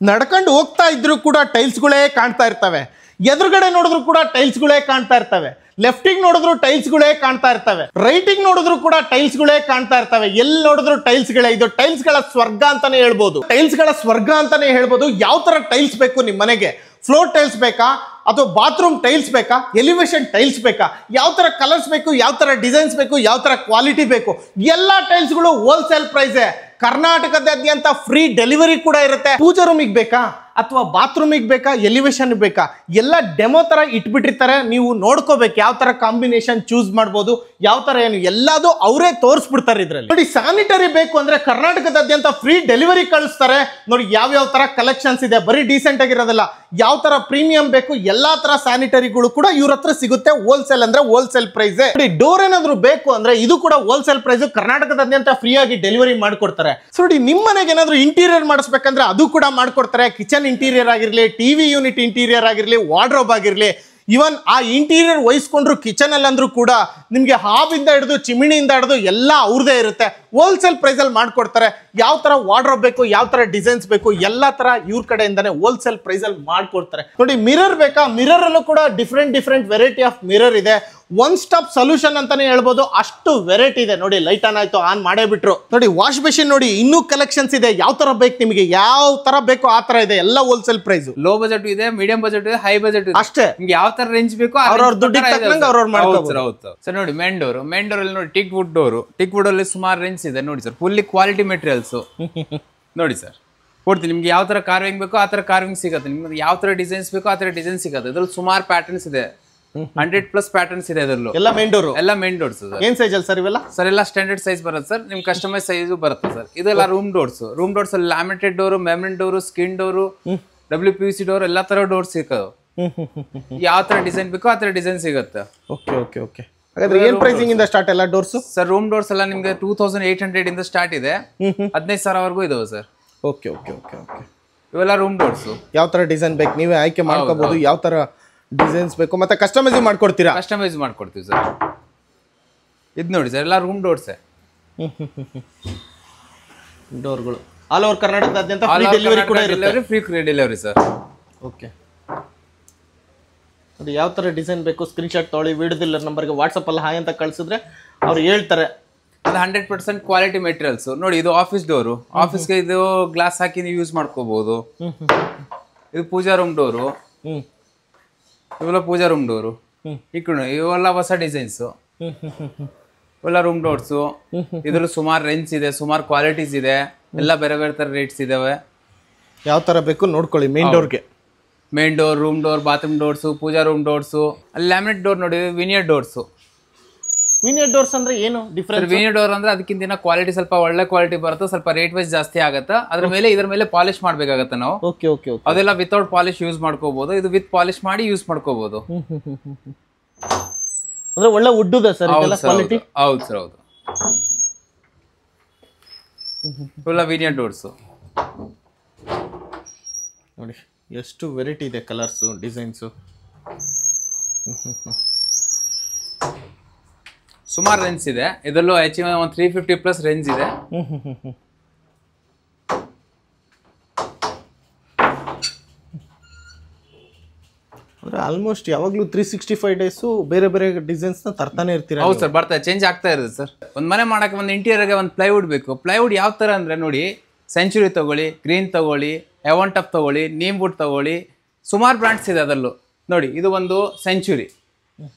ನಡ್ಕೊಂಡು ಹೋಗ್ತಾ ಇದ್ರು ಕೂಡ ಟೈಲ್ಸ್ಗಳೇ ಕಾಣ್ತಾ ಇರ್ತವೆ. ಎದುರುಗಡೆ ನೋಡಿದ್ರು ಕೂಡ ಟೈಲ್ಸ್ಗಳೇ ಕಾಣ್ತಾ ಇರ್ತವೆ. ಲೆಫ್ಟಿಗೆ ನೋಡಿದ್ರು ಟೈಲ್ಸ್ಗಳೇ ಕಾಣ್ತಾ ಇರ್ತವೆ. ರೈಟಿಗೆ ನೋಡಿದ್ರು ಕೂಡ ಟೈಲ್ಸ್ಗಳೇ ಕಾಣ್ತಾ ಇರ್ತವೆ. ಎಲ್ಲಿ ನೋಡಿದ್ರು ಟೈಲ್ಸ್ಗಳೇ. ಇದು ಟೈಲ್ಸ್ಗಳ ಸ್ವರ್ಗ ಅಂತಾನೆ ಹೇಳ್ಬೋದು. ಟೈಲ್ಸ್ಗಳ ಸ್ವರ್ಗ ಅಂತಾನೆ ಹೇಳ್ಬೋದು. ಯಾವ ತರ ಟೈಲ್ಸ್ ಬೇಕು ನಿಮ್ಮ ಮನೆಗೆ? ಫ್ಲೋರ್ ಟೈಲ್ಸ್ ಬೇಕಾ ಅಥವಾ ಬಾತ್ರೂಮ್ ಟೈಲ್ಸ್ ಬೇಕಾ, ಎಲಿವೇಶನ್ ಟೈಲ್ಸ್ ಬೇಕಾ, ಯಾವ ತರ ಕಲರ್ಸ್ ಬೇಕು, ಯಾವ ತರ ಡಿಸೈನ್ಸ್ ಬೇಕು, ಯಾವ ತರ ಕ್ವಾಲಿಟಿ ಬೇಕು, ಎಲ್ಲ ಟೈಲ್ಸ್ಗಳು ಹೋಲ್ಸೇಲ್ ಪ್ರೈಸ್. ಕರ್ನಾಟಕದಾದ್ಯಂತ ಫ್ರೀ ಡೆಲಿವರಿ ಕೂಡ ಇರುತ್ತೆ. ಪೂಜಾ ರೂಮಿಗೆ ಬೇಕಾ ಅಥವಾ ಬಾತ್ರೂಮಿಗೆ ಬೇಕಾ, ಎಲಿವೇಶನ್ ಬೇಕಾ, ಎಲ್ಲ ಡೆಮೋ ತರ ಇಟ್ಬಿಟ್ಟಿರ್ತಾರೆ. ನೀವು ನೋಡ್ಕೋಬೇಕು ಯಾವ ತರ ಕಾಂಬಿನೇಷನ್ ಚೂಸ್ ಮಾಡ್ಬೋದು, ಯಾವ ತರ ಏನು ಎಲ್ಲದೂ ಅವರೇ ತೋರಿಸ್ಬಿಡ್ತಾರೆ ಇದ್ರಲ್ಲಿ. ನೋಡಿ, ಸ್ಯಾನಿಟರಿ ಬೇಕು ಅಂದ್ರೆ ಕರ್ನಾಟಕದಾದ್ಯಂತ ಫ್ರೀ ಡೆಲಿವರಿ ಕಳಿಸ್ತಾರೆ. ನೋಡಿ ಯಾವ ತರ ಕಲೆಕ್ಷನ್ಸ್ ಇದೆ, ಬರೀ ಡೀಸೆಂಟ್ ಆಗಿರೋದಲ್ಲ, ಯಾವ ತರ ಪ್ರೀಮಿಯಂ ಬೇಕು ಎಲ್ಲಾ ತರ ಸ್ಯಾನಿಟರಿಗಳು ಕೂಡ ಇವ್ರ ಹತ್ರ ಸಿಗುತ್ತೆ. ಹೋಲ್ಸೇಲ್ ಅಂದ್ರೆ ಹೋಲ್ಸೇಲ್ ಪ್ರೈಸ್. ನೋಡಿ, ಡೋರ್ ಏನಾದ್ರು ಬೇಕು ಅಂದ್ರೆ ಇದು ಕೂಡ ಹೋಲ್ಸೇಲ್ ಪ್ರೈಸ್. ಕರ್ನಾಟಕದಾದ್ಯಂತ ಫ್ರೀ ಆಗಿ ಡೆಲಿವರಿ ಮಾಡ್ಕೊಡ್ತಾರೆ. ಸೊ ನೋಡಿ, ನಿಮ್ಮ ಮನೆಗೆ ಏನಾದ್ರು ಇಂಟೀರಿಯರ್ ಮಾಡಿಸ್ಬೇಕಂದ್ರೆ ಅದು ಕೂಡ ಮಾಡ್ಕೊಡ್ತಾರೆ. ಕಿಚನ್ ಇಂಟೀರಿಯರ್ ಆಗಿರ್ಲಿ, ಟಿವಿ ಯೂನಿಟ್ ಇಂಟೀರಿಯರ್ ಆಗಿರ್ಲಿ, ವಾರ್ಡ್ರೋಬ್ ಆಗಿರ್ಲಿ, ಇವನ್ ಆ ಇಂಟೀರಿಯರ್ ವಹಿಸ್ಕೊಂಡ್ರು ಕಿಚನ್ ಅಲ್ಲಿ ಅಂದ್ರೂ ಕೂಡ ನಿಮ್ಗೆ ಹಾಬಿಂದ ಹಿಡಿದು ಚಿಮಿಣಿಯಿಂದ ಹಿಡಿದು ಎಲ್ಲ ಅವ್ರದೇ ಇರುತ್ತೆ. ಹೋಲ್ಸೇಲ್ ಪ್ರೈಸ್ ಅಲ್ಲಿ ಮಾಡ್ಕೊಡ್ತಾರೆ. ಯಾವ ತರ ವಾರ್ಡ್ರೋಬ್ ಬೇಕು, ಯಾವ ತರ ಡಿಸೈನ್ಸ್ ಬೇಕು, ಎಲ್ಲಾ ತರ ಇವ್ರ ಕಡೆಯಿಂದಾನೆ ಹೋಲ್ಸೇಲ್ ಪ್ರೈಸ್ ಅಲ್ಲಿ ಮಾಡ್ಕೊಡ್ತಾರೆ. ನೋಡಿ, ಮಿರರ್ ಬೇಕಾ, ಮಿರರ್ ಅಲ್ಲೂ ಕೂಡ ಡಿಫ್ರೆಂಟ್ ವೆರೈಟಿ ಆಫ್ ಮಿರರ್ ಇದೆ. ಒನ್ ಸ್ಟಾಪ್ ಸೊಲ್ಯೂಷನ್ ಅಂತಾನೆ ಹೇಳ್ಬೋದು, ಅಷ್ಟು ವೆರೈಟಿ ಇದೆ. ನೋಡಿ, ಲೈಟ್ ಆನ್ ಆಯ್ತು, ಆನ್ ಮಾಡೇ ಬಿಟ್ರು. ನೋಡಿ, ವಾಶ್ ಮೆಷಿನ್ ನೋಡಿ, ಇನ್ನೂ ಕಲೆಕ್ಷನ್ಸ್ ಇದೆ. ಯಾವ ತರ ಬೇಕು ನಿಮಗೆ, ಯಾವ ತರ ಬೇಕು ಆ ತರ ಇದೆ. ಎಲ್ಲ ಹೋಲ್ಸೇಲ್ ಪ್ರೈಸ್. ಲೋ ಬಜೆಟ್ ಇದೆ, ಮೀಡಿಯಂ ಬಜೆಟ್ ಇದೆ, ಹೈ ಬಜೆಟ್ ಇದೆ. ಅಷ್ಟೇ, ನಿಮ್ಗೆ ಯಾವ ತರ ರೇಂಜ್ ಬೇಕು ಅವ್ರವ್ರ ದುಡ್ಡಿಗೆ ತಕ್ಕಂಗೆ ಅವ್ರವ್ರು ಮಾಡ್ಕೋಬಹುದು. ಸರ್ ನೋಡಿ, ಮೇನ್ ಡೋರ್ ಅಲ್ಲಿ ನೋಡಿ teak wood door. Teak wood ಅಲ್ಲಿ ಸುಮಾರು ರೇಂಜ್ ಇದೆ. ನೋಡಿ ಸರ್, ಫುಲ್ಲಿ ಕ್ವಾಲಿಟಿ ಮೆಟೀರಿಯಲ್ಸ್. ನೋಡಿ ಸರ್, ಕೊಡ್ತೀನಿ ನಿಮ್ಗೆ ಯಾವ ತರ ಕಾರ್ವಿಂಗ್ ಬೇಕೋ ಆ ತರ ಕಾರ್ವಿಂಗ್ ಸಿಗುತ್ತೆ. ನಿಮ್ಗೆ ಯಾವ ತರ ಡಿಸೈನ್ಸ್ ಬೇಕೋ ಆ ತರ ಡಿಸೈನ್ ಸಿಗುತ್ತೆ. ಇದ್ರಲ್ಲಿ ಸುಮಾರು ಪ್ಯಾಟರ್ನ್ಸ್ ಇದೆ, 100+ ಪ್ಯಾಟರ್ನ್ಸ್ ಇದೆ. ಅದರಲ್ಲೂ ಎಲ್ಲ ಮೇನ್ ಡೋರ್. ಎಲ್ಲ ಮೇನ್ ಡೋರ್ಸ್. ಏನ್ ಸೈಜ್ ಅಲ್ಲಿ ಸರ್ ಇವೆಲ್ಲ? ಸರ್ ಎಲ್ಲ ಸ್ಟ್ಯಾಂಡರ್ಡ್ ಸೈಜ್ ಬರುತ್ತೆ ಸರ್. ನಿಮ್ ಕಸ್ಟಮೈಸ್ ಸೈಜ್ ಬರುತ್ತೆ ಸರ್. ಇದೆಲ್ಲ ರೂಮ್ ಡೋರ್ಸ್. ರೂಮ್ ಡೋರ್ಸ್ ಅಲ್ಲಿ laminated door, membrane door, skin door, WPVC door, ಎಲ್ಲಾ ತರ ಡೋರ್ಸ್ ಸಿಗೋದು. ಯಾವ ತರ ಡಿಸೈನ್ ಬೇಕೋ ಆ ತರ ಡಿಸೈನ್ ಸಿಗುತ್ತೆ. ಓಕೆ. ಹಾಗಾದ್ರೆ ಏನ್ ಪ್ರೈಸಿಂಗ್ ಇಂದ ಸ್ಟಾರ್ಟ್ ಎಲ್ಲ ಡೋರ್ಸ್? ಸರ್ ರೂಮ್ ಡೋರ್ಸ್ ಎಲ್ಲ ನಿಮ್ಗೆ 2800 ಇಂದ ಸ್ಟಾರ್ಟ್ ಇದೆ, 15,000 ವರೆಗೂ ಇದಾವೆ ಸರ್. ಓಕೆ. ಇವೆಲ್ಲ ರೂಮ್ ಡೋರ್ಸ್. ಯಾವ ತರ ಡಿಸೈನ್ ಬೇಕು ನೀವೇ ಆಯ್ಕೆ ಮಾಡ್ಕೋಬಹುದು. ಯಾವ ತರ ಡಿಸೈನ್ಸ್ ಬೇಕು ಮತ್ತೆ ಕಸ್ಟಮೈಸ್ ಮಾಡ್ಕೊಡ್ತೀರಾ? ಕಸ್ಟಮೈಸ್ ಮಾಡ್ಕೊಡ್ತೀವಿ ಸರ್. ಇದು ನೋಡಿ ಸರ್, ಎಲ್ಲ ರೂಮ್ ಡೋರ್ಸ್. ಡೋರ್ಗಳು ಆಲ್ ಓವರ್ ಕರ್ನಾಟಕದಾದ್ಯಂತ ಫ್ರೀ ಡೆಲಿವರಿ ಕೂಡ ಇರುತ್ತೆ. Free delivery sir. ಓಕೆ. ನೋಡಿ, ಯಾವ ತರ ಡಿಸೈನ್ ಬೇಕು ಸ್ಕ್ರೀನ್ ಶಾಟ್ ತೊಗೊಳ್ಳಿ, ವಿಡಿಯೋದಿಲ್ಲ ನಂಬರ್ಗೆ ವಾಟ್ಸಪ್ ಅಲ್ಲಿ ಹಾಯ್ ಅಂತ ಕಳಿಸಿದ್ರೆ ಅವ್ರು ಹೇಳ್ತಾರೆ. ಅದು 100% ಕ್ವಾಲಿಟಿ ಮೆಟೀರಿಯಲ್ಸ್. ನೋಡಿ, ಇದು ಆಫೀಸ್ ಡೋರು. ಆಫೀಸ್ಗೆ ಇದು ಗ್ಲಾಸ್ ಹಾಕಿ ನೀವು ಯೂಸ್ ಮಾಡ್ಕೋಬಹುದು. ಇದು ಪೂಜಾ ರೂಮ್ ಡೋರು. ಇವೆಲ್ಲ ಪೂಜಾ ರೂಮ್ ಡೋರು. ಇವೆಲ್ಲ ಹೊಸ ಡಿಸೈನ್ಸ್. ಇವೆಲ್ಲ ರೂಮ್ ಡೋರ್ಸು. ಇದ್ರಲ್ಲಿ ಸುಮಾರು ರೇಂಜ್ ಇದೆ, ಸುಮಾರು ಕ್ವಾಲಿಟೀಸ್ ಇದೆ. ಎಲ್ಲ ಬೇರೆ ಬೇರೆ ತರ ರೇಟ್ಸ್ ಇದಾವೆ. ಯಾವ ತರ ಬೇಕು ನೋಡ್ಕೊಳ್ಳಿ. ಮೇನ್ ಡೋರ್ಗೆ main door, room door, bathroom doors, puja room doors. ಅಲ್ಲಿ ಲ್ಯಾಮಿನೇಟ್ ಡೋರ್ ನೋಡಿ, ವಿನಿಯರ್ ಡೋರ್ಸು. ವಿನಿಯರ್ ಡೋರ್ಸ್ ಅಂದ್ರೆ ಏನು ಡಿಫರೆನ್ಸ್? ವಿನಿಯರ್ ಡೋರ್ ಅಂದ್ರೆ ಅದಕ್ಕಿಂತ ಕ್ವಾಲಿಟಿ ಸ್ವಲ್ಪ ಒಳ್ಳೆ ಕ್ವಾಲಿಟಿ ಬರುತ್ತೆ. ಸ್ವಲ್ಪ ರೇಟ್ ವೈಸ್ ಜಾಸ್ತಿ ಆಗುತ್ತೆ. ಅದ್ರ ಮೇಲೆ ಇದ್ರ ಮೇಲೆ ಪಾಲಿಶ್ ಮಾಡ್ಬೇಕಾಗತ್ತೆ ನಾವು. ಓಕೆ. ಅದೆಲ್ಲ ವಿತೌಟ್ ಪಾಲಿಶ್ ಯೂಸ್ ಮಾಡ್ಕೋಬಹುದು. ಇದು ವಿತ್ ಪಾಲಿಶ್ ಮಾಡಿ ಯೂಸ್ ಮಾಡ್ಕೋಬಹುದು. ಅಂದ್ರೆ ಒಳ್ಳೆ ವುಡ್ ಇದೆ ಸರ್ ಇದೆಲ್ಲ ಕ್ವಾಲಿಟಿ. ಹೌದು ಸರ್, ಹೌದು. ಇವೆಲ್ಲ ವಿನಿಯರ್ ಡೋರ್ಸ್. ನೋಡಿ ಎಷ್ಟು ವೆರೈಟಿ ಇದೆ, ಕಲರ್ಸು, ಡಿಸೈನ್ಸು. ಸುಮಾರು ರೇಂಜ್ ಇದೆ. ಇದರಲ್ಲೂ ಹೆಚ್ಚಿನ ಒಂದು 350+ ರೇಂಜ್ ಇದೆ. ಅಂದ್ರೆ ಆಲ್ಮೋಸ್ಟ್ ಯಾವಾಗಲೂ 365 ಡೇಸು ಬೇರೆ ಬೇರೆ ಡಿಸೈನ್ಸ್ ನ ತರ್ತಾನೆ ಇರ್ತೀರಾ? ಹೌದು ಸರ್, ಬರ್ತಾ ಚೇಂಜ್ ಆಗ್ತಾ ಇರುತ್ತೆ ಸರ್. ಒಂದು ಮನೆ ಮಾಡಕ್ಕೆ ಒಂದು ಇಂಟೀರಿಯರ್ಗೆ ಒಂದು ಪ್ಲೈವುಡ್ ಬೇಕು. ಪ್ಲೈವುಡ್ ಯಾವ ಥರ ಅಂದರೆ ನೋಡಿ, ಸೆಂಚುರಿ ತಗೊಳ್ಳಿ, ಗ್ರೀನ್ ತಗೊಳ್ಳಿ, ಎವನ್ ಟಫ್ ತಗೊಳ್ಳಿ, ನೀಮ್ ವುಡ್ ತಗೊಳ್ಳಿ, ಸುಮಾರು ಬ್ರ್ಯಾಂಡ್ಸ್ ಇದೆ ಅದರಲ್ಲೂ. ನೋಡಿ, ಇದು ಒಂದು ಸೆಂಚುರಿ,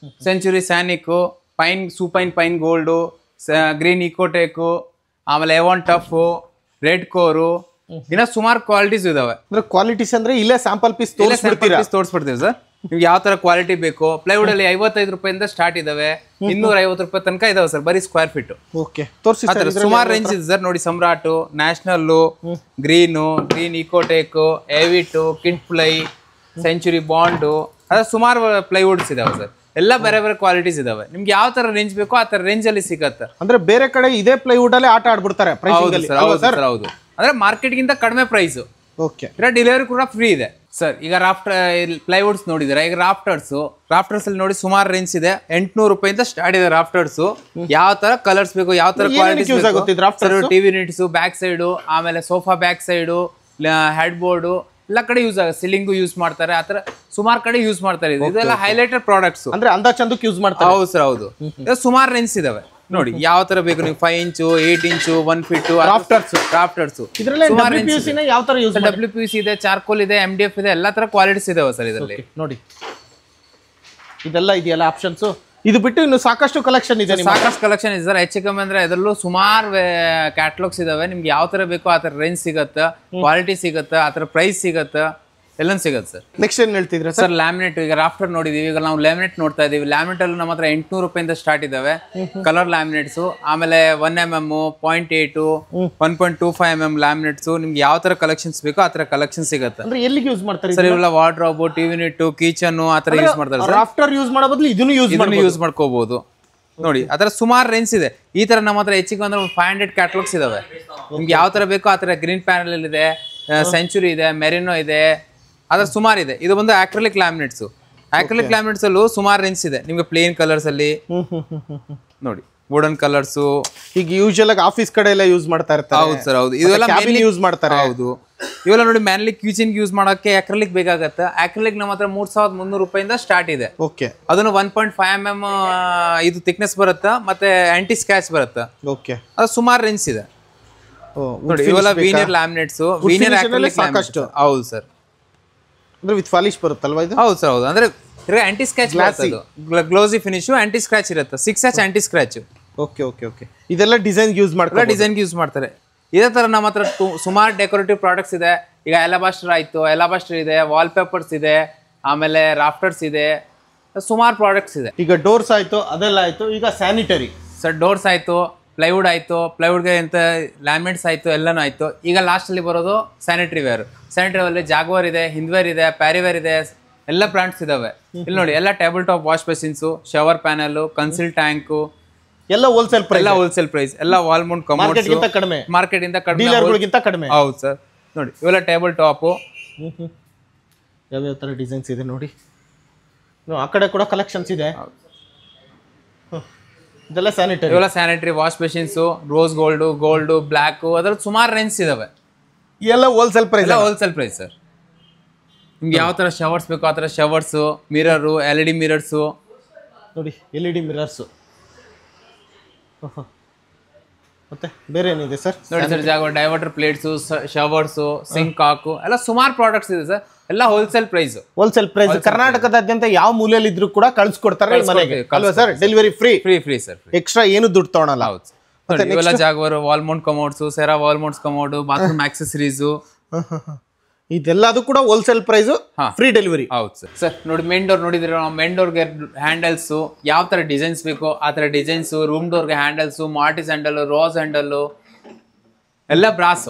ಸ್ಯಾನಿಕ್ಕು, ಪೈನ್, ಸೂಪೈನ್ ಪೈನ್ ಗೋಲ್ಡು, ಗ್ರೀನ್ ಇಕೋಟೇಕು, ಆಮೇಲೆ ಎವನ್ ಟಫ್, ರೆಡ್ ಕೋರು, ಇನ್ನ ಸುಮಾರು ಕ್ವಾಲಿಟೀಸ್ ಇದಾವೆ. ಅಂದ್ರೆ ಕ್ವಾಲಿಟೀಸ್ ಅಂದ್ರೆ ಇಲ್ಲೇ ಸ್ಯಾಂಪಲ್ ಪೀಸ್ ತೋರಿಸ್ಬಿಡ್ತೀವಿ ಸರ್. ನಿಮ್ಗೆ ಯಾವ ತರ ಕ್ವಾಲಿಟಿ ಬೇಕು. ಪ್ಲೈವುಡ್ ಅಲ್ಲಿ 55 ರೂಪಾಯಿಂದ ಸ್ಟಾರ್ಟ್ ಇದಾವೆ, 250 ರೂಪಾಯಿ ತನಕ ಇದಾವೆ ಸರ್, ಬರೀ ಸ್ಕ್ವೇರ್ ಫೀಟ್. ಓಕೆ, ಸುಮಾರು ರೇಂಜ್ ಇದೆ ಸರ್. ನೋಡಿ, ಸಮ್ರಾಟು, ನ್ಯಾಷನಲ್ಲು, ಗ್ರೀನ್ ಇಕೋಟೇಕು, ಎವಿಟು, ಕಿಡ್ ಪ್ಲೈ, ಸೆಂಚುರಿ ಬಾಂಡು, ಅದ ಸುಮಾರು ಪ್ಲೈವುಡ್ಸ್ ಇದಾವೆ ಸರ್. ಎಲ್ಲ ಬೇರೆ ಬೇರೆ ಕ್ವಾಲಿಟೀಸ್ ಇದಾವೆ. ನಿಮ್ಗೆ ಯಾವ ತರ ರೇಂಜ್ ಬೇಕೋ ಆ ತರ ರೇಂಜ್ ಅಲ್ಲಿ ಸಿಗತ್ತೆ. ಅಂದ್ರೆ ಬೇರೆ ಕಡೆ ಇದೇ ಪ್ಲೈವುಡ್ ಅಲ್ಲಿ ಆಟ ಆಡ್ಬಿಡ್ತಾರೆ. ಹೌದು, ಅಂದ್ರೆ ಮಾರ್ಕೆಟ್ ಗಿಂತ ಕಡಿಮೆ ಪ್ರೈಸ್. ಓಕೆ, ಡೆಲಿವರಿ ಕೂಡ ಫ್ರೀ ಇದೆ ಸರ್. ಈಗ ಪ್ಲೈವುಡ್ಸ್ ನೋಡಿದ್ರೆ, ಈಗ ರಾಫ್ಟರ್ಸ್ ಅಲ್ಲಿ ನೋಡಿ ಸುಮಾರು ರೇಂಜ್ ಇದೆ. 800 ರೂಪಾಯಿಂದ ಸ್ಟಾರ್ಟ್ ಇದೆ ರಾಫ್ಟರ್ಸ್. ಯಾವ ತರ ಕಲರ್ಸ್ ಬೇಕು, ಯಾವ ತರ quality, TV units back side, ಆಮೇಲೆ sofa back side, head board, ಎಲ್ಲ ಕಡೆ ಯೂಸ್ ಆಗುತ್ತೆ, ಸೀಲಿಂಗು ಯೂಸ್ ಮಾಡ್ತಾರೆ, ಆತರ ಸುಮಾರು ಕಡೆ ಯೂಸ್ ಮಾಡ್ತಾರೆ. ಇದೆಲ್ಲ ಹೈಲೈಟೆಡ್ ಪ್ರಾಡಕ್ಟ್ಸ್ ಅಂದ್ರೆ ಅಂದ ಚಂದಕ್ಕೆ ಯೂಸ್ ಮಾಡ್ತಾರೆ. ಹೌದು ಸರ್, ಹೌದು. ಸುಮಾರು ರೇಂಜ್ ಇದಾವೆ ನೋಡಿ, ಯಾವ ತರ ಬೇಕು ನೀವು, 5 ಇಂಚು, 8 ಇಂಚು, 1 ಫೀಟ್ ರಾಫ್ಟರ್ಸ್. ಯಾವ ತರ ಯೂಸ್? WPC ಇದೆ, ಚಾರ್ಕೋಲ್ ಇದೆ, MDF ಇದೆ, ಎಲ್ಲಾ ತರ ಕ್ವಾಲಿಟೀಸ್ ಇದಾವೆ ಸರ್ ಇದರಲ್ಲಿ. ನೋಡಿ ಇದೆಲ್ಲ ಇದೆಯಲ್ಲ ಆಪ್ಷನ್ಸ್. ಇದು ಬಿಟ್ಟು ಇನ್ನು ಸಾಕಷ್ಟು ಕಲೆಕ್ಷನ್ ಇದೆ. ಸಾಕಷ್ಟು ಕಲೆಕ್ಷನ್ ಇದೆ ಸರ್. ಹೆಚ್ಚು ಕಮ್ಮಿ ಅಂದ್ರೆ ಇದರಲ್ಲೂ ಸುಮಾರು ಕ್ಯಾಟ್ಲಾಗ್ಸ್ ಇದಾವೆ. ನಿಮ್ಗೆ ಯಾವ ತರ ಬೇಕೋ ಆ ತರ ರೇಂಜ್ ಸಿಗತ್ತೆ, ಕ್ವಾಲಿಟಿ ಸಿಗತ್ತೆ, ಆ ತರ ಪ್ರೈಸ್ ಸಿಗತ್ತೆ, ಎಲ್ಲ ಸಿಗತ್ತೆ ಸರ್. ನೆಕ್ಸ್ಟ್ ಏನ್ ಹೇಳ್ತಿದ್ರೆ ಸರ್? ಲ್ಯಾಮಿನೇಟ್. ಈಗ ರಾಫ್ಟರ್ ನೋಡಿದೀವಿ, ಈಗ ನಾವು ಲ್ಯಾಮಿನೇಟ್ ನೋಡ್ತಾ ಇದೀವಿ. ಲ್ಯಾಮಿನೇಟ್ ಅಲ್ಲಿ ನಮ್ಮ ಹತ್ರ 800 ರೂಪಾಯಿಂದ ಸ್ಟಾರ್ಟ್ ಇದಾವೆ ಕಲರ್ ಲ್ಯಾಮಿನೇಟ್ಸ್. ಆಮೇಲೆ 1mm, 0.8, 1.25 mm ಲ್ಯಾಮಿನೇಟ್ಸ್. ನಿಮ್ಗೆ ಯಾವ ತರ ಕಲೆಕ್ಷನ್ಸ್ ಬೇಕೋ ಆ ತರ ಕಲೆಕ್ಷನ್ ಸಿಗುತ್ತೆ. ಅಂದ್ರೆ ಎಲ್ಲಿಗೆ ಯೂಸ್ ಮಾಡ್ತಾರೆ ಸರ್? ಇವೆಲ್ಲ ವಾರ್ಡ್ರೋಬ್, ಟಿವಿ ಯೂನಿಟ್, ಕಿಚನ್ ಆ ತರ ಯೂಸ್ ಮಾಡ್ತಾರೆ ಸರ್. ರಾಫ್ಟರ್ ಯೂಸ್ ಮಾಡೋ ಬದಲು ಇದನ್ನು ಯೂಸ್ ಮಾಡ್ಕೋಬಹುದು ನೋಡಿ. ಆ ತರ ಸುಮಾರು ರೇಂಜ್ ಇದೆ. ಈ ತರ ನಮ್ಮ ಹತ್ರ ಹೆಚ್ಚಿಗೆ ಅಂದ್ರೆ 500 ಕ್ಯಾಟ್ಲಾಗ್ಸ್ ಇದಾವೆ. ನಿಮ್ಗೆ ಯಾವ ತರ ಬೇಕೋ ಆ ತರ ಗ್ರೀನ್ ಪ್ಯಾನಲ್ ಇದೆ, ಸೆಂಚುರಿ ಇದೆ, ಮೆರಿನೋ ಇದೆ, ಅದ್ರ ಸುಮಾರು ಇದೆ. ಇದು ಬಂದು ಆಕ್ರಿಲಿಕ್ ಲ್ಯಾಮಿನೇಟ್ಸ್. ಆಕ್ರಿಲಿಕ್ ಲ್ಯಾಮಿನೇಟ್ಸ್ ಅಲ್ಲೂ ಸುಮಾರು ರೇಂಜ್ ಇದೆ. ನಿಮ್ಗೆ ಪ್ಲೇನ್ ಕಲರ್ಸ್ ಅಲ್ಲಿ ನೋಡಿ, ವುಡನ್ ಕಲರ್ಸ್. ಈಗ ಯೂಶುವಲ್ ಆಗಿ ಆಫೀಸ್ ಕಡೆ ಎಲ್ಲ ಯೂಸ್ ಮಾಡ್ತಾ ಇರ್ತಾರೆ. ಹೌದು ಸರ್, ಹೌದು. ಇವೆಲ್ಲ ಯೂಸ್ ಮಾಡ್ತಾರೆ. ಹೌದು, ಇವೆಲ್ಲ ನೋಡಿ ಮ್ಯಾನ್ಲಿ ಕಿಚನ್ ಯೂಸ್ ಮಾಡೋಕೆ ಆಕ್ರಿಲಿಕ್ ಬೇಕಾಗತ್ತೆ. ಆಕ್ರಿಲಿಕ್ ನಮ್ಮ ಹತ್ರ 3300 ರೂಪಾಯಿಂದ ಸ್ಟಾರ್ಟ್ ಇದೆ. ಓಕೆ. ಅದನ್ನು 1.5 mm ಇದು ಥಿಕ್ನೆಸ್ ಬರುತ್ತೆ, ಮತ್ತೆ ಆಂಟಿ ಸ್ಕ್ರಾಚ್ ಬರುತ್ತೆ. ಓಕೆ. ಅದು ಸುಮಾರು ರೇಂಜ್ ಇದೆ ನೋಡಿ. ಇವೆಲ್ಲ ವೀನಿಯರ್ ಲ್ಯಾಮಿನೇಟ್ಸ್, ವೀನಿಯರ್ ಆಕ್ರಿಲಿಕ್ ಸಾಕಷ್ಟು. ಹೌದು ಸರ್. ಅಂದ್ರೆ ವಿತ್ ಪಾಲಿಶ್ ಬರುತ್ತಲ್ವಾ ಇದು? ಹೌದು ಸರ್, ಹೌದು. ಅಂದ್ರೆ anti scratch glossy finish, anti scratch ಇರುತ್ತೆ. 6H anti scratch. Okay okay okay. ಇದೆಲ್ಲ ಡಿಸೈನ್ ಯೂಸ್ ಮಾಡ್ತಾರೆ. ಡಿಸೈನ್ ಯೂಸ್ ಮಾಡ್ತಾರೆ. ಇದೇ ತರ ನಮ್ಮ ಹತ್ರ ಸುಮಾರು ಡೆಕೋರೇಟಿವ್ ಪ್ರಾಡಕ್ಟ್ಸ್ ಇದೆ. ಈಗ ಎಲಾಬಾಸ್ಟರ್ ಆಯ್ತು, ಎಲಾಬಾಸ್ಟರ್ ಇದೆ, ವಾಲ್ ಪೇಪರ್ಸ್ ಇದೆ, ಆಮೇಲೆ ರಾಫ್ಟರ್ಸ್ ಇದೆ, ಸುಮಾರು ಪ್ರಾಡಕ್ಟ್ಸ್ ಇದೆ. ಈಗ ಡೋರ್ಸ್ ಆಯ್ತು, ಅದೆಲ್ಲ ಆಯ್ತು. ಈಗ ಸ್ಯಾನಿಟರಿ ಸರ್. ಡೋರ್ಸ್ ಆಯ್ತು, ಪ್ಲೈವುಡ್ ಆಯ್ತು, ಪ್ಲೈವುಡ್ಗೆ ಎಂತ ಲ್ಯಾಮಿನೇಟ್ಸ್ ಆಯ್ತು, ಎಲ್ಲನೂ ಆಯ್ತು. ಈಗ ಲಾಸ್ಟ್ ಅಲ್ಲಿ ಬರೋದು ಸ್ಯಾನಿಟರಿ ವೇರ್. ಸ್ಯಾನಿಟರಿ ಅಲ್ಲಿ ಜಾಗ್ವಾರ್ ಇದೆ, ಹಿಂದ್ವೇರ್ ಇದೆ, ಪ್ಯಾರಿವೇರ್ ಇದೆ, ಎಲ್ಲ ಬ್ರಾಂಡ್ಸ್ ಇದಾವೆ. ಇಲ್ಲಿ ನೋಡಿ, ಎಲ್ಲ table top wash basins, shower panel, concealed tank, ಎಲ್ಲ ಹೋಲ್ಸೇಲ್ ಪ್ರೈಸ್, ಎಲ್ಲ ವಾಲ್ ಮೌಂಟ್ ಕಮೋಡ್ಸ್ ಕಡಿಮೆ, ಮಾರ್ಕೆಟ್ ಇಂದ ಕಡಿಮೆ, ಡೀಲರ್ಗಳಿಗಿಂತ ಕಡಿಮೆ. ಹೌದು ಸರ್. ನೋಡಿ, ಇವೆಲ್ಲ ಟೇಬಲ್ ಟಾಪ್. ಯಾವ ತರ ಡಿಸೈನ್ಸ್ ಇದೆ ನೋಡಿ. ಆ ಕಡೆ ಕೂಡ ಕಲೆಕ್ಷನ್ಸ್ ಇದೆ. ಇದೆಲ್ಲ ಸ್ಯಾನಿಟರಿ. ಇವೆಲ್ಲ sanitary wash basins, rose gold, black, ಅದ್ರಲ್ಲಿ ಸುಮಾರು ರೇಂಜ್ ಇದಾವೆ. ಎಲ್ಲ ಹೋಲ್ಸೇಲ್ ಪ್ರೈಸ್ ಸರ್. ನಿಮ್ಗೆ ಯಾವ ತರ ಶವರ್ಸ್ ಬೇಕೋ ಆ ತರ ಶವರ್ಸ್, ಮಿರರು, LED ಮಿರರ್ಸ್ ನೋಡಿ, LED ಮಿರರ್ಸ್. ಮತ್ತೆ ಬೇರೆ ಏನಿದೆ ಸರ್? ನೋಡಿ sir, diverter plates, showers, sink cock, ಎಲ್ಲ ಸುಮಾರು ಪ್ರಾಡಕ್ಟ್ಸ್ ಇದೆ ಸರ್. ಎಲ್ಲ ಹೋಲ್ಸೇಲ್ ಪ್ರೈಸ್. ಕರ್ನಾಟಕದಾದ್ಯಂತ ಯಾವ ಮೂಲೆಯಲ್ಲಿ ಇದ್ರೂ ಕೂಡ ಕಳಿಸ್ಕೊಡ್ತಾರೆ ಮನೆಗೆ ಅಲ್ವಾ sir? Delivery free sir. Extra ಏನು ದುಡ್ಡು ತಗೊಳಲ್ಲ. ಹೌದು. ಇವೆಲ್ಲ Jaquar wall mount commodes, Cera wall mounts commode, bathroom accessories, ಇದೆಲ್ಲದು ಕೂಡ ಹೋಲ್ಸೇಲ್ ಪ್ರೈಸ್, ಫ್ರೀ ಡೆಲಿವರಿ. ಹೌದು ಸರ್. ಸರ್ ನೋಡಿ, ಮೇನ್ ಡೋರ್ ನೋಡಿದ್ರೆ ನಾವು ಮೇನ್ ಡೋರ್ಗೆ ಹ್ಯಾಂಡಲ್ಸ್ ಯಾವ ತರ ಡಿಸೈನ್ಸ್ ಬೇಕೋ ಆ ತರ designs, room ಡೋರ್ಗೆ handles, ಮಾರ್ಟಿಸ್ handle, rose handle, ಎಲ್ಲ ಬ್ರಾಸ್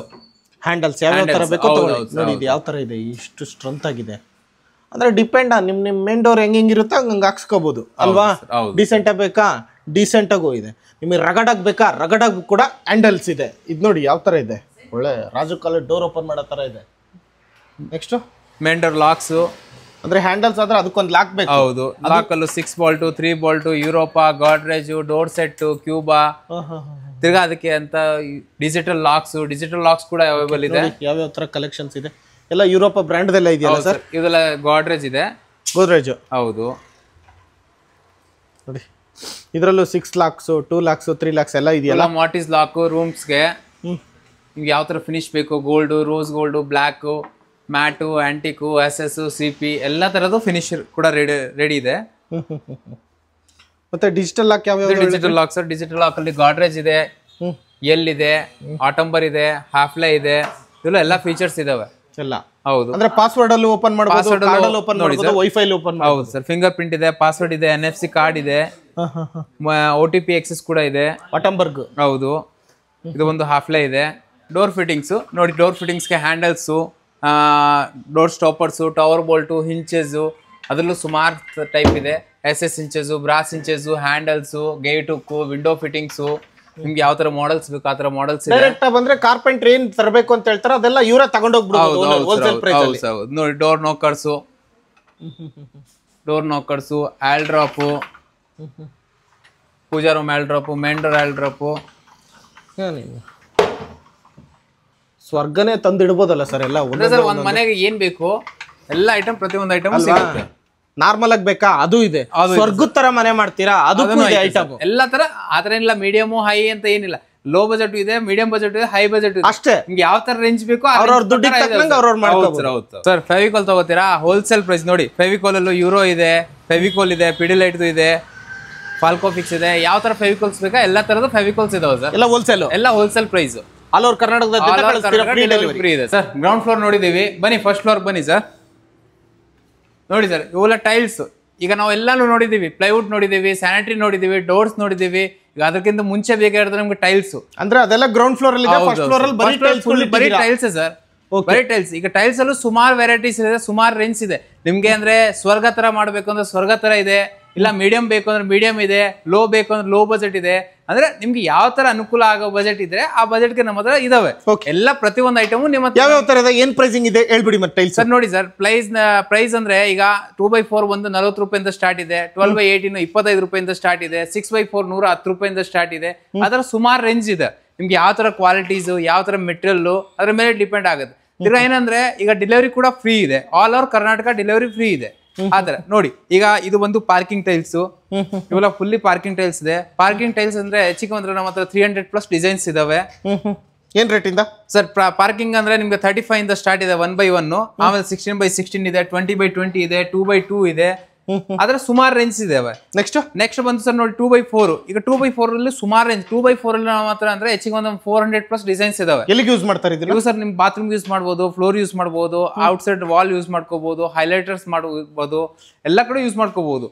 ಹ್ಯಾಂಡಲ್ಸ್ ಯಾವ ತರ ಬೇಕೋ ನೋಡಿ. ಇದು ಯಾವ ತರ ಇದೆ, ಇಷ್ಟು ಸ್ಟ್ರೆಂತ್ ಆಗಿದೆ. ಅಂದ್ರೆ ಡಿಪೆಂಡ್ ನಿಮ್ ಮೇನ್ ಡೋರ್ ಹೆಂಗಿರುತ್ತೋ ಹಂಗೆ ಹಾಕ್ಸ್ಕೋಬಹುದು ಅಲ್ವಾ? ಡೀಸೆಂಟ್ ಆಗಿ ಬೇಕಾ, ಡೀಸೆಂಟ್ ಆಗು ಇದೆ. ನಿಮಗೆ ರಗಡಾಗಿ ಬೇಕಾ, ರಗಡಾಗಿ ಕೂಡ ಹ್ಯಾಂಡಲ್ಸ್ ಇದೆ. ಇದು ನೋಡಿ ಯಾವ ತರ ಇದೆ, ಒಳ್ಳೆ ರಾಜು ಕಾಲ ಡೋರ್ ಓಪನ್ ಮಾಡೋ ತರ ಇದೆ. Next main door locks. ಅಂದ್ರೆ ಹ್ಯಾಂಡಲ್ಸ್ ಆದ್ರೆ ಅದಕ್ಕೊಂದು ಲಾಕ್ ಬೇಕು. ಹೌದು. ಲಾಕ್ ಅಲ್ಲೂ 6 bolt, 3 bolt, Europa, Godrej, door set, Cuba, ತಿರ್ಗಾ ಅದಕ್ಕೆ ಅಂತ ಡಿಜಿಟಲ್ ಲಾಕ್ಸ್ ಕೂಡ ಅವೈಲೇಬಲ್ ಇದೆ. ಯಾವ ತರ ಕಲೆಕ್ಷನ್ಸ್ ಇದೆ? ಎಲ್ಲ ಯುರೋಪ ಬ್ರ್ಯಾಂಡ್ ಎಲ್ಲ ಇದೆಯಲ್ಲ ಸರ್? ಇದೆಲ್ಲ ಗಾಡ್ರೇಜ್ ಇದೆ. ಗೋದ್ರೇಜ್. ಹೌದು ನೋಡಿ, ಇದರಲ್ಲೂ 6 ಲಾಕ್ಸ್, 2 ಲಾಕ್ಸ್, 3 ಲಾಕ್ಸ್ ಎಲ್ಲ ಇದೆಯಲ್ಲ. ಮಾರ್ಟಿಸ್ ಲಾಕ್ ರೂಮ್ಸ್ಗೆ ನಿಮ್ಗೆ ಯಾವ ತರ ಫಿನಿಶ್ ಬೇಕು, gold, rose gold, black, matte, antique, SS, CP ಎಲ್ಲ ತರದ್ದು ಫಿನಿಶ್ ಕೂಡ ರೆಡಿ ಇದೆ. ಮತ್ತೆ ಡಿಜಿಟಲ್ ಲಾಕ್ ಯಾವ? Digital lock sir. Digital lock ಅಲ್ಲಿ ಗಾಡ್ರೇಜ್ ಇದೆ, ಎಲ್ ಇದೆ, ಆಟಂಬರ್ ಇದೆ, ಹಾಫ್ಲೈ ಇದೆ, ಎಲ್ಲ ಫೀಚರ್ಸ್ ಇದಾವೆ ಎಲ್ಲ. ಹೌದು. ಅಂದ್ರೆ ಪಾಸ್ವರ್ಡ್ ಅಲ್ಲಿ ಓಪನ್ ಮಾಡಬಹುದು, ಕಾರ್ಡ್ ಅಲ್ಲಿ ಓಪನ್ ಮಾಡಬಹುದು, ವೈಫೈ ಅಲ್ಲಿ ಓಪನ್ ಮಾಡಬಹುದು. ಹೌದು ಸರ್. ಫಿಂಗರ್ ಪ್ರಿಂಟ್ ಇದೆ, ಪಾಸ್ವರ್ಡ್ ಇದೆ, NFC ಕಾರ್ಡ್ ಇದೆ, OTP ಎಕ್ಸೆಸ್ ಕೂಡ ಇದೆ. ಆಟಂಬರ್ಗ್. ಹೌದು. ಇದು ಒಂದು ಹಾಫ್ಲೈ ಇದೆ. ಡೋರ್ ಫಿಟ್ಟಿಂಗ್ಸ್ ನೋಡಿ, ಡೋರ್ ಫಿಟ್ಟಿಂಗ್ಸ್ಗೆ handles, door stoppers, tower bolt, hinges, ಅದರಲ್ಲೂ ಸುಮಾರು ಟೈಪ್ ಇದೆ. SS hinges, brass hinges, handles, gate hook, window fittings, ನಿಮ್ಗೆ ಯಾವ ತರ ಮಾಡಲ್ಸ್ ಬೇಕು ಆ ತರ ಮಾಡಲ್ಸ್ ಇದೆ. ಡೈರೆಕ್ಟ್ ಬಂದ್ರೆ ಕಾರ್ಪೆಂಟರ್ ಏನ್ ತರಬೇಕು ಅಂತ ಹೇಳ್ತಾರೆ ಅದೆಲ್ಲ ಇವರೇ ತಗೊಂಡೋಗ್ಬಿಡೋದು ಹೋಲ್ಸೇಲ್ ಪ್ರೈಸ್ ಅಲ್ಲಿ. ನೋಡಿ, door knockers, aldrop, puja room aldrop, main door aldrop, ಸ್ವರ್ಗನೇ ತಂದಿಡ್ಬೋದಲ್ಲ ಸರ್ ಎಲ್ಲ ಸರ್ ಒಂದ್ ಮನೆಗೆ ಏನ್ ಬೇಕು ಎಲ್ಲ ಐಟಮ್ ಪ್ರತಿಯೊಂದು ಐಟಮ್ ಸಿಗುತ್ತೆ. ನಾರ್ಮಲ್ ಆಗಿ ಬೇಕಾ ಅದು ಇದೆ, ಸ್ವರ್ಗದ ತರ ಮನೆ ಮಾಡ್ತೀರಾ ಅದು ಐಟಮ್ ಎಲ್ಲ ತರ. ಆತರ ಏನಿಲ್ಲ ಮೀಡಿಯಂ ಹೈ ಅಂತ ಏನಿಲ್ಲ, ಲೋ ಬಜೆಟ್ ಇದೆ, ಮೀಡಿಯಂ ಬಜೆಟ್ ಇದೆ, ಹೈ ಬಜೆಟ್ ಇದೆ ಅಷ್ಟೇ. ನಿಮ್ಗೆ ಯಾವ ತರ ರೇಂಜ್ ಬೇಕೋ ಅವ್ರವ್ರ ದುಡ್ಡಿಗೆ ತಕ್ಕಂಗೆ ಅವ್ರವ್ರು ಮಾಡ್ಕೋಬಹುದು. ಸರ್ ಫೆವಿಕಾಲ್ ತಗೋತೀರಾ ಹೋಲ್ಸೇಲ್ ಪ್ರೈಸ್ ನೋಡಿ. ಫೆವಿಕಾಲ್ ಅಲ್ಲೂ ಯೂರೋ ಇದೆ, ಫೆವಿಕಾಲ್ ಇದೆ, ಪಿಡಿಲೈಟ್ ಇದೆ, ಫಾಲ್ಕೋಫಿಕ್ಸ್ ಇದೆ. ಯಾವ ತರ ಫೆವಿಕಾಲ್ಸ್ ಬೇಕಾ ಎಲ್ಲ ತರದ ಫೆವಿಕಾಲ್ಸ್ ಇದಾವೆ ಸರ್. ಎಲ್ಲ ಹೋಲ್ಸೇಲ್, ಎಲ್ಲ ಹೋಲ್ಸೇಲ್ ಪ್ರೈಸ್. ಆಲ್ ಓವರ್ ಕರ್ನಾಟಕದ ಫ್ರೀ ಇದೆ ಸರ್. ಗ್ರೌಂಡ್ ಫ್ಲೋರ್ ನೋಡಿದೀವಿ, ಬನ್ನಿ ಫಸ್ಟ್ ಫ್ಲೋರ್ ಬನ್ನಿ ಸರ್. ನೋಡಿ ಸರ್ ಇವೆಲ್ಲ ಟೈಲ್ಸ್. ಈಗ ನಾವು ಎಲ್ಲಾನು ನೋಡಿದೀವಿ, ಪ್ಲೈವುಡ್ ನೋಡಿದೀವಿ, ಸ್ಯಾನಿಟರಿ ನೋಡಿದೀವಿ, ಡೋರ್ಸ್ ನೋಡಿದೀವಿ. ಈಗ ಅದಕ್ಕಿಂತ ಮುಂಚೆ ಬೇಕಾದ್ರೆ ನಮ್ಗೆ ಟೈಲ್ಸ್ ಅಂದ್ರೆ ಅದೆಲ್ಲ ಗ್ರೌಂಡ್ ಫ್ಲೋರ್ ಅಲ್ಲಿ ಇದೆ. ಫಸ್ಟ್ ಫ್ಲೋರ್ ಅಲ್ಲಿ ಬರೀ ಟೈಲ್ಸ್ ಸರ್, ಬರೀ ಟೈಲ್ಸ್. ಈಗ ಟೈಲ್ಸ್ ಅಲ್ಲೂ ಸುಮಾರು ವೆರೈಟೀಸ್ ಇದೆ, ಸುಮಾರು ರೇಂಜ್ ಇದೆ. ನಿಮ್ಗೆ ಅಂದ್ರೆ ಸ್ವರ್ಗ ತರ ಮಾಡ್ಬೇಕು ಅಂದ್ರೆ ಸ್ವರ್ಗ ತರ ಇದೆ, ಇಲ್ಲ ಮೀಡಿಯಂ ಬೇಕು ಅಂದ್ರೆ ಮೀಡಿಯಂ ಇದೆ, ಲೋ ಬೇಕು ಅಂದ್ರೆ ಲೋ ಬಜೆಟ್ ಇದೆ. ಅಂದ್ರೆ ನಿಮ್ಗೆ ಯಾವ ತರ ಅನುಕೂಲ ಆಗೋ ಬಜೆಟ್ ಇದ್ರೆ ಆ ಬಜೆಟ್ಗೆ ನಮ್ಮ ಹತ್ರ ಇದಾವೆ ಎಲ್ಲ. ಪ್ರತಿಯೊಂದು ಐಟಮ್ ನಿಮ್ಮ ಯಾವ ತರ ಇದೆ, ಏನ್ ಪ್ರೈಸಿಂಗ್ ಇದೆ ಹೇಳ್ಬಿಡಿ ಮತ್ತೆ ಟೈಲ್ಸ್. ಸರ್ ನೋಡಿ ಸರ್, ಪ್ರೈಸ್ ಅಂದ್ರೆ ಈಗ 2x4 ಒಂದು 40 ರೂಪಾಯಿಂದ ಸ್ಟಾರ್ಟ್ ಇದೆ, 12x18 25 ರೂಪಾಯಿಂದ ಸ್ಟಾರ್ಟ್ ಇದೆ, 6x4 110 ರೂಪಾಯಿಂದ ಸ್ಟಾರ್ಟ್ ಇದೆ. ಅದರ ಸುಮಾರು ರೇಂಜ್ ಇದೆ. ನಿಮ್ಗೆ ಯಾವ ತರ ಕ್ವಾಲಿಟೀಸ್, ಯಾವ ತರ ಮೆಟೀರಿಯಲ್ ಅದ್ರ ಮೇಲೆ ಡಿಪೆಂಡ್ ಆಗುತ್ತೆ. ಈಗ ಏನಂದ್ರೆ ಈಗ ಡೆಲಿವರಿ ಕೂಡ ಫ್ರೀ ಇದೆ, all over Karnataka delivery free ಇದೆ. ಆತರ ನೋಡಿ, ಈಗ ಇದು ಒಂದು ಪಾರ್ಕಿಂಗ್ ಟೈಲ್ಸ್, ಇವೆಲ್ಲ ಫುಲ್ಲಿ ಪಾರ್ಕಿಂಗ್ ಟೈಲ್ಸ್ ಇದೆ. ಪಾರ್ಕಿಂಗ್ ಟೈಲ್ಸ್ ಅಂದ್ರೆ ಹೆಚ್ಚಿಗೆ ಅಂದ್ರೆ ನಮ್ಮ ಹತ್ರ 300+ ಡಿಸೈನ್ಸ್ ಇದಾವೆ. ಏನ್ ರೇಟ್ ಇಂದ ಸರ್? ಪಾರ್ಕಿಂಗ್ ಅಂದ್ರೆ ನಿಮ್ಗೆ 35 ಇಂದ ಸ್ಟಾರ್ಟ್ ಇದೆ 1x1, ಆಮೇಲೆ 16x16 ಇದೆ, 20x20 ಇದೆ, 2x2 ಇದೆ. ಅದ್ರ ಸುಮಾರು ರೇಂಜ್ ಇದಾವೆ. ನೆಕ್ಸ್ಟ್ ಬಂದು ಸರ್ ನೋಡಿ 2x4. ಈಗ 2x4 ಅಲ್ಲಿ ಸುಮಾರು ರೇಂಜ್. 2x4 ಅಲ್ಲಿ ನಮ್ಮ ಹತ್ರ ಅಂದ್ರೆ ಹೆಚ್ಚಿಗೆ ಒಂದು 400+ ಡಿಸೈನ್ಸ್ ಇದಾವೆ. ಎಲ್ಲಿಗೆ ಯೂಸ್ ಮಾಡ್ತಾರೆ ಇದು ಸರ್? ನಿಮ್ ಬಾತ್ರೂಮ್ ಯೂಸ್ ಮಾಡಬಹುದು, ಫ್ಲೋರ್ ಯೂಸ್ ಮಾಡಬಹುದು, ಔಟ್ ಸೈಡ್ ವಾಲ್ ಯೂಸ್ ಮಾಡ್ಕೋಬಹುದು, ಹೈಲೈಟರ್ಸ್ ಮಾಡಬಹುದು, ಎಲ್ಲ ಕಡೆ ಯೂಸ್ ಮಾಡ್ಕೋಬಹುದು.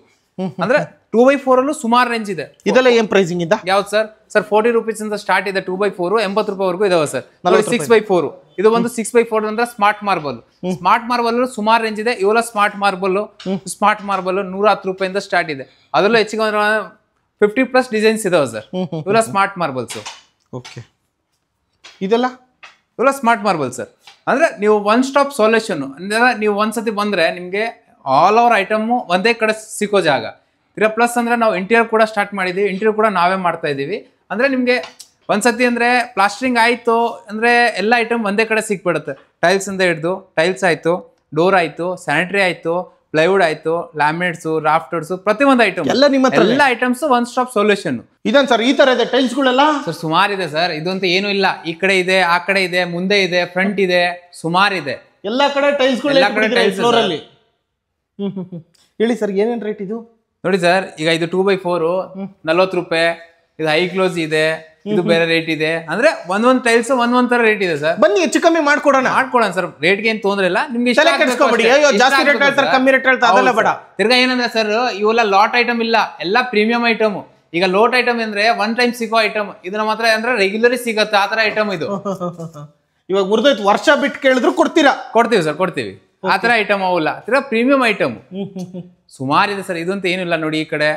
ಅಂದ್ರೆ 2x4 ಅಲ್ಲೂ ಸುಮಾರು ರೇಂಜ್ ಇದೆ. ಇದೆಲ್ಲ ಏನ್ ಪ್ರೈಸಿಂಗ್ ಇದೆ? ಯಾವ್ದು ಸರ್? ಸರ್ 40 ರೂಪೀಸ್ ಇಂದ ಸ್ಟಾರ್ಟ್ ಇದೆ 2x4, 80 ರೂಪಾಯಿವರೆಗೂ ಇದಾವೆ ಸರ್. 6x4 ಇದು ಒಂದು 6x4 ಅಂದ್ರೆ ಸ್ಮಾರ್ಟ್ ಮಾರ್ಬಲ್. ಸ್ಮಾರ್ಟ್ ಮಾರ್ಬಲ್ ಸುಮಾರು ರೇಂಜ್ ಇದೆ. ಇವೆಲ್ಲ ಸ್ಮಾರ್ಟ್ ಮಾರ್ಬಲ್ 110 ರೂಪಾಯಿಂದ ಸ್ಟಾರ್ಟ್ ಇದೆ. ಅದರಲ್ಲೂ ಹೆಚ್ಚಿಗೆ 50+ ಡಿಸೈನ್ಸ್ ಇದಾವೆ ಸರ್. ಇವೆಲ್ಲ ಸ್ಮಾರ್ಟ್ ಮಾರ್ಬಲ್ಸ್. ಓಕೆ, ಇದೆಲ್ಲ ಇವೆಲ್ಲ ಸ್ಮಾರ್ಟ್ ಮಾರ್ಬಲ್ ಸರ್. ಅಂದ್ರೆ ನೀವು ಒನ್ ಸ್ಟಾಪ್ ಸೊಲ್ಯೂಷನ್ ಅಂದ್ರೆ ನೀವು ಒಂದ್ಸತಿ ಬಂದ್ರೆ ನಿಮ್ಗೆ ಆಲ್ ಓವರ್ ಐಟಮ್ ಒಂದೇ ಕಡೆ ಸಿಕ್ಕೋ ಜಾಗ. ಪ್ಲಸ್ ಅಂದ್ರೆ ನಾವು ಇಂಟೀರಿಯರ್ ಕೂಡ ಸ್ಟಾರ್ಟ್ ಮಾಡಿದೀವಿ, ಇಂಟೀರಿಯರ್ ಕೂಡ ನಾವೇ ಮಾಡ್ತಾ ಇದೀವಿ. ಅಂದ್ರೆ ನಿಮ್ಗೆ ಒಂದ್ಸತಿ ಅಂದ್ರೆ ಪ್ಲಾಸ್ಟರಿಂಗ್ ಆಯ್ತು ಅಂದ್ರೆ ಎಲ್ಲ ಐಟಮ್ ಒಂದೇ ಕಡೆ ಸಿಕ್ಬಿಡುತ್ತೆ. ಟೈಲ್ಸ್ ಅಂತ ಹಿಡಿದು ಟೈಲ್ಸ್ ಆಯ್ತು, ಡೋರ್ ಆಯ್ತು, ಸ್ಯಾನಿಟರಿ ಆಯ್ತು, ಪ್ಲೈವುಡ್ ಆಯ್ತು, ಲ್ಯಾಮಿನೇಟ್ಸ್, ರಾಫ್ಟರ್ಸ್, ಪ್ರತಿಯೊಂದು ಐಟಮ್ ಎಲ್ಲ ನಿಮ್ಮ ಹತ್ರ ಎಲ್ಲ ಐಟಮ್ಸ್ ಒನ್ ಸ್ಟಾಪ್ ಸೊಲ್ಯೂಷನ್. ಇದನ್ ಸರ್ ಈ ತರ ಇದೆ ಟೈಲ್ಸ್ ಗಳೆಲ್ಲ ಸರ್? ಸುಮಾರು ಇದೆ ಸರ್. ಇದು ಅಂತ ಏನು ಇಲ್ಲ, ಈ ಕಡೆ ಇದೆ, ಆ ಕಡೆ ಇದೆ, ಮುಂದೆ ಇದೆ, ಫ್ರಂಟ್ ಇದೆ, ಸುಮಾರು ಇದೆ. ಎಲ್ಲಾ ಕಡೆ ಟೈಲ್ಸ್ ಎಲ್ಲ ಕಡೆ ಟೈಲ್ಸ್ ಫ್ಲೋರ್ ಅಲ್ಲಿ. ಹೇಳಿ ಸರ್ ಏನೇನ್ ರೇಟ್ ಇದು? ನೋಡಿ ಸರ್, ಈಗ ಇದು 2x4 40 ರೂಪಾಯಿ, ಇದು ಹೈ ಕ್ಲೋಸ್ ಇದೆ, ಇದು ಬೇರೆ ರೇಟ್ ಇದೆ. ಅಂದ್ರೆ ಒಂದೊಂದ್ ಟೈಲ್ಸ್ ಒಂದೊಂದ್ ತರ ರೇಟ್ ಇದೆ ಸರ್. ಬನ್ನಿ ಹೆಚ್ಚು ಕಮ್ಮಿ ಮಾಡ್ಕೊಡೋಣ ಸರ್. ರೇಟ್ಗೆ ಏನ್ ತೊಂದ್ರೆ ಇಲ್ಲ, ನಿಮ್ಗೆ ಜಾಸ್ತಿ ರೇಟ್ ಹೇಳ್ತಾರೆ, ಕಮ್ಮಿ ರೇಟ್ ಹೇಳ್ತಾರೆ, ಅದೆಲ್ಲ ಬೇಡ. ತಿರ್ಗಾ ಏನಂದ್ರೆ ಸರ್, ಇವೆಲ್ಲ ಲಾಟ್ ಐಟಮ್ ಇಲ್ಲ, ಎಲ್ಲ ಪ್ರೀಮಿಯಂ ಐಟಮ್. ಈಗ ಲೋಟ್ ಐಟಮ್ ಅಂದ್ರೆ ಒನ್ ಟೈಮ್ ಸಿಗೋ ಐಟಮ್, ಇದು ನಮ್ಮ ಹತ್ರ ಅಂದ್ರೆ ರೆಗ್ಯುಲರಿ ಸಿಗತ್ತೆ, ಆತರ ಐಟಮ್ ಇದು. ಇವಾಗ ಮುರಿದೋಯ್ತು, ವರ್ಷ ಬಿಟ್ಟು ಕೇಳಿದ್ರು ಕೊಡ್ತೀರಾ? ಕೊಡ್ತೀವಿ ಸರ್, ಕೊಡ್ತೀವಿ. ಆತರ ಐಟಮ್ ಅವಲ್ಲ, ತಿರ್ಗಾ ಪ್ರೀಮಿಯಂ ಐಟಮ್ ಸುಮಾರಿದೆ ಸರ್. ಇದಂತ ಏನಿಲ್ಲ ನೋಡಿ, ಈ ಕಡೆ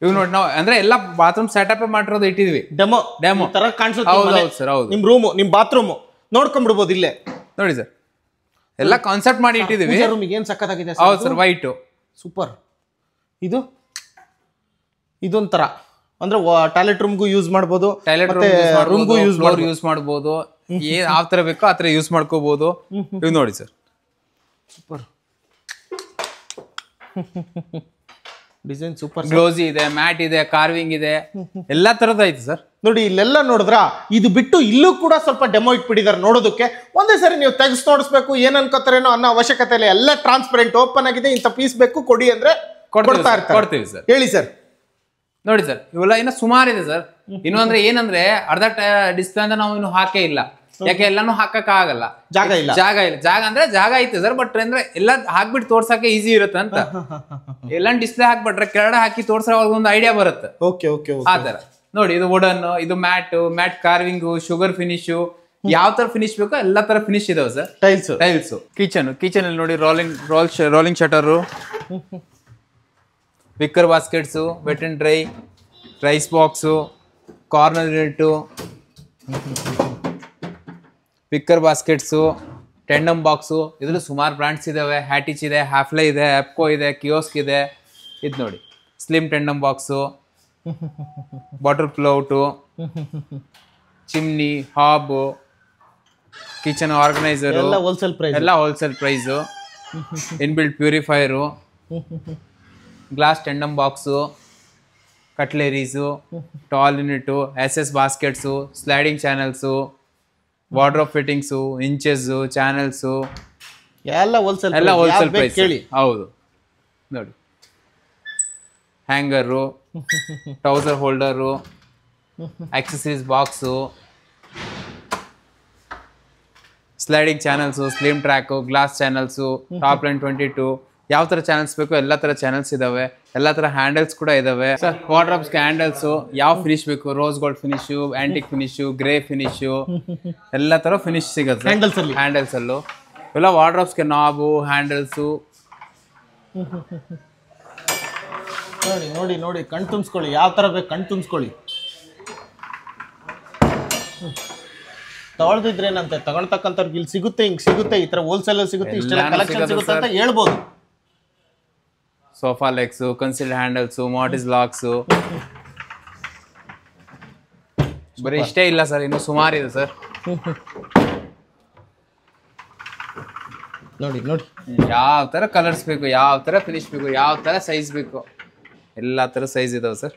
ಇವ್ ನೋಡಿ ನಾವು ಅಂದ್ರೆ ಎಲ್ಲ ಬಾತ್ರೂಮ್ ಸೆಟಪ್ ಮಾಡಿರೋದು ಇಟ್ಟಿದ್ವಿ. ಡೆಮೋ ತರ ಕಾಣಿಸುತ್ತೆ. ಹೌದು ಸರ್, ಹೌದು. ನಿಮ್ ರೂಮ್, ನಿಮ್ ಬಾತ್ರೂಮ್ ನೋಡ್ಕೊಂಡ್ಬಿಡ್ಬೋದು ಇಲ್ಲೇ. ನೋಡಿ ಸರ್, ಎಲ್ಲ ಕಾನ್ಸೆಪ್ಟ್ ಮಾಡಿ ಇಟ್ಟಿದೀವಿ. ರೂಮಿಗೆ ಏನ್ ಸಕ್ಕತ್ತಾಗಿದೆ. ಹೌದು ಸರ್, ವೈಟ್ ಸೂಪರ್. ಇದೊಂಥರ ಅಂದ್ರೆ ಟಾಯ್ಲೆಟ್ ರೂಮ್ಗೂ ಯೂಸ್ ಮಾಡ್ಬೋದು, ರೂಮ್ಗೂ ಯೂಸ್ ಮಾಡ್ಬೋದು. ಏನ್ ಯಾವ ತರ ಬೇಕೋ ಆ ತರ ಯೂಸ್ ಮಾಡ್ಕೋಬಹುದು. ಇವ್ ನೋಡಿ sir, super design, super. Glossy ಇದೆ, ಮ್ಯಾಟ್ ಇದೆ, ಕಾರ್ವಿಂಗ್ ಇದೆ, ಎಲ್ಲಾ ತರದ ಐತೆ ಸರ್. ನೋಡಿ ಇಲ್ಲೆಲ್ಲ ನೋಡಿದ್ರ, ಇದು ಬಿಟ್ಟು ಇಲ್ಲೂ ಕೂಡ ಸ್ವಲ್ಪ ಡೆಮೋ ಇಟ್ಬಿಟ್ಟಿದ್ದಾರೆ ನೋಡೋದಕ್ಕೆ. ಒಂದೇ ಸರಿ ನೀವು ತೆಗೆಸ್ ನೋಡಿಸ್ಬೇಕು, ಏನ್ ಅನ್ಕೋತಾರೇನೋ ಅನ್ನೋ ಅವಶ್ಯಕತೆ ಇಲ್ಲ. ಎಲ್ಲ ಟ್ರಾನ್ಸ್ಪರೆಂಟ್ ಓಪನ್ ಆಗಿದೆ. ಇಂಥ ಪೀಸ್ ಬೇಕು ಕೊಡಿ ಅಂದ್ರೆ ಕೊಡ್ತೀವಿ ಸರ್. ಹೇಳಿ ಸರ್. ನೋಡಿ ಸರ್, ಇವೆಲ್ಲ ಇನ್ನ ಸುಮಾರು ಇದೆ ಸರ್. ಇನ್ನು ಅಂದ್ರೆ ಏನಂದ್ರೆ ಅರ್ಧ ಡಿಸ್ಪ್ಲೇ ಅಂತ ನಾವು ಇನ್ನು ಹಾಕೇ ಇಲ್ಲ. ಯಾಕೆ ಎಲ್ಲಾನು ಹಾಕಕ್ ಆಗಲ್ಲ, ಜಾಗ ಇಲ್ಲ. ಜಾಗ ಅಂದ್ರೆ ಜಾಗ ಐತೆ ಸರ್, ಬಟ್ ಅಂದ್ರೆ ಎಲ್ಲ ಹಾಕ್ಬಿಟ್ಟು ತೋರ್ಸಕ್ಕೆ ಈಸಿ ಇರುತ್ತೆ ಅಂತ. ಎಲ್ಲ ಡಿಸ್ಪ್ಲೇ ಹಾಕ್ಬಿಟ್ರೆ ಕೆಳಗಡೆ ಹಾಕಿ ತೋರ್ಸೋ ಒಂದು ಐಡಿಯಾ ಬರುತ್ತೆ. ಆತರ ನೋಡಿ, ಇದು ವುಡನ್, ಇದು ಮ್ಯಾಟ್ ಕಾರ್ವಿಂಗ್, ಶುಗರ್ ಫಿನಿಶ್, ಯಾವ ತರ ಫಿನಿಶ್ ಬೇಕೋ ಎಲ್ಲಾ ತರ ಫಿನಿಶ್ ಇದಾವೆ ಸರ್. ಟೈಲ್ಸ್ ಕಿಚನ್ ಅಲ್ಲಿ ನೋಡಿ, rolling shutter, wicker baskets, wet and dry, rice box, corner unit, wicker baskets, tandem box. ಇದ್ರಲ್ಲಿ ಸುಮಾರು ಬ್ರ್ಯಾಂಡ್ಸ್ ಇದಾವೆ. ಹ್ಯಾಟಿಚ್ ಇದೆ, ಹ್ಯಾಫ್ಲೆ ಇದೆ, ಎಪ್ಕೋ ಇದೆ, ಕಿಯೋಸ್ಕ್ ಇದೆ. ಇದು ನೋಡಿ slim tandem box, bottle pullout, chimney, hob, kitchen organiser ಎಲ್ಲ ಹೋಲ್ಸೇಲ್ ಪ್ರೈಸ್. ಎಲ್ಲ wholesale price. Inbuilt purifier, glass tandem box, cutleries, tall unit, SS baskets, sliding channels, wardrobe fittings, hinges, channels ಎಲ್ಲ ಹೋಲ್ಸೇಲ್ ಎಲ್ಲ wholesale price ಕೇಳಿ. ಹೌದು ನೋಡಿ. Hanger, trouser holder, accessories box, sliding channels, slim track, glass channels, top line 22, ಯಾವ ಥರ channels ಬೇಕು ಎಲ್ಲ ಥರ ಚಾನಲ್ಸ್ ಇದಾವೆ. ಎಲ್ಲ ಥರ ಹ್ಯಾಂಡಲ್ಸ್ ಕೂಡ ಇದಾವೆ ಸರ್. ವಾರ್ಡ್ರೋಬ್ಸ್ಗೆ ಹ್ಯಾಂಡಲ್ಸು ಯಾವ ಫಿನಿಶ್ ಬೇಕು, rose gold finish, antique finish, grey finish, ಎಲ್ಲ ಥರ ಫಿನಿಶ್ ಸಿಗುತ್ತೆ ಹ್ಯಾಂಡಲ್ಸಲ್ಲೂ. ಎಲ್ಲ ವಾರ್ಡ್ರೋಬ್ಸ್ಗೆ ನಾಬು, ಹ್ಯಾಂಡಲ್ಸು. ನೋಡಿ ನೋಡಿ ನೋಡಿ, ಕಣ್ ತುಂಬಿಸ್ಕೊಳ್ಳಿ, ಯಾವ ಥರ ಬೇಕು ಕಣ್ ತುಂಬಿಸ್ಕೊಳ್ಳಿ. ತಗೊಳ್ದಿದ್ರೇನಂತೆ, ತಗೊಳ್ತಕ್ಕಂಥವ್ರಿಗೆ ಇಲ್ಲಿ ಸಿಗುತ್ತೆ, ಹಿಂಗೆ ಸಿಗುತ್ತೆ, ಈ ಥರ ಹೋಲ್ಸೇಲ್ ಸಿಗುತ್ತೆ, ಇಷ್ಟೆಲ್ಲ ಕಲೆಕ್ಷನ್ ಸಿಗುತ್ತೆ ಅಂತ ಹೇಳ್ಬೋದು. Sofa legs, ಕನ್ಸಿಲ್ಡ್ handles, ಮಾರ್ಟಿಸ್ logs. ಬರೀ ಇಷ್ಟೇ ಇಲ್ಲ ಸರ್, ಇನ್ನೂ ಸುಮಾರಿದೆ ಸರ್. ನೋಡಿ ನೋಡಿ, ಯಾವ ಥರ ಕಲರ್ಸ್ ಬೇಕು, ಯಾವ ಥರ ಫಿನಿಶ್ ಬೇಕು, ಯಾವ ಥರ ಸೈಜ್ ಬೇಕು, ಎಲ್ಲ ಥರ ಸೈಜ್ ಇದಾವೆ ಸರ್.